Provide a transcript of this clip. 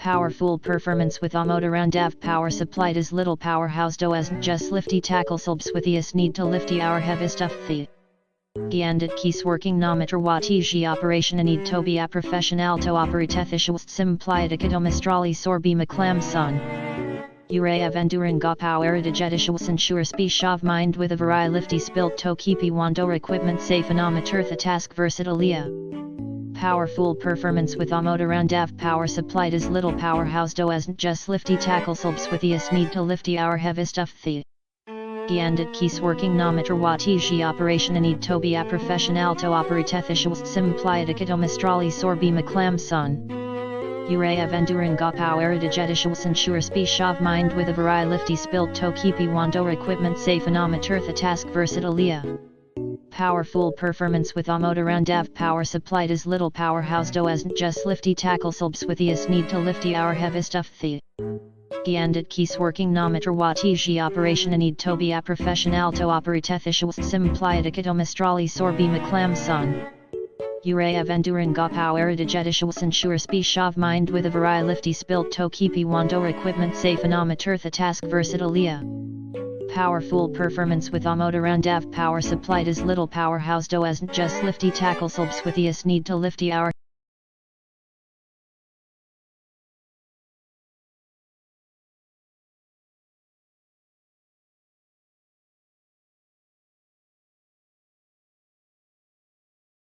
Powerful performance with amodarandav power supplied is little powerhouse do as just lifty tackle subs with is need to lifty our heavy stuff the. Giandit keys working nometer watigi operation need to be a professional to operate efficiently simplied academistrali sorbi maclam son. Urea venduring ga power digetitions ensure speech of mind with a vari lifty spilt to keep wando equipment safe and amateur the task versatilia. Powerful performance with amodarandav power supplied is little powerhouse do as just lifty tackle subs with is need to lifty our heavy stuff the. Giandit keys working nometer watigi operation need to be a professional to operate efficiently simplied academistrali sorbi maclam son. Urea venduring ga power digetitions ensure speech of mind with a vari lifty spilt to keep wando equipment safe and amateur the task versatilia. Powerful performance with amodarandav power supplied is little powerhouse do as just lifty tackle subs with is need to lifty our heavy stuff the. Giandit keys working nometer watigi operation need to be a professional to operate efficiently simplied academistrali sorbi maclam son. Urea venduring ga power digetitions ensure speech of mind with a vari lifty spilt to keep wando equipment safe and amateur the task versatilia. Powerful performance with amodarandav power supplied is little powerhouse do as just lifty tackle subs with is need to lifty our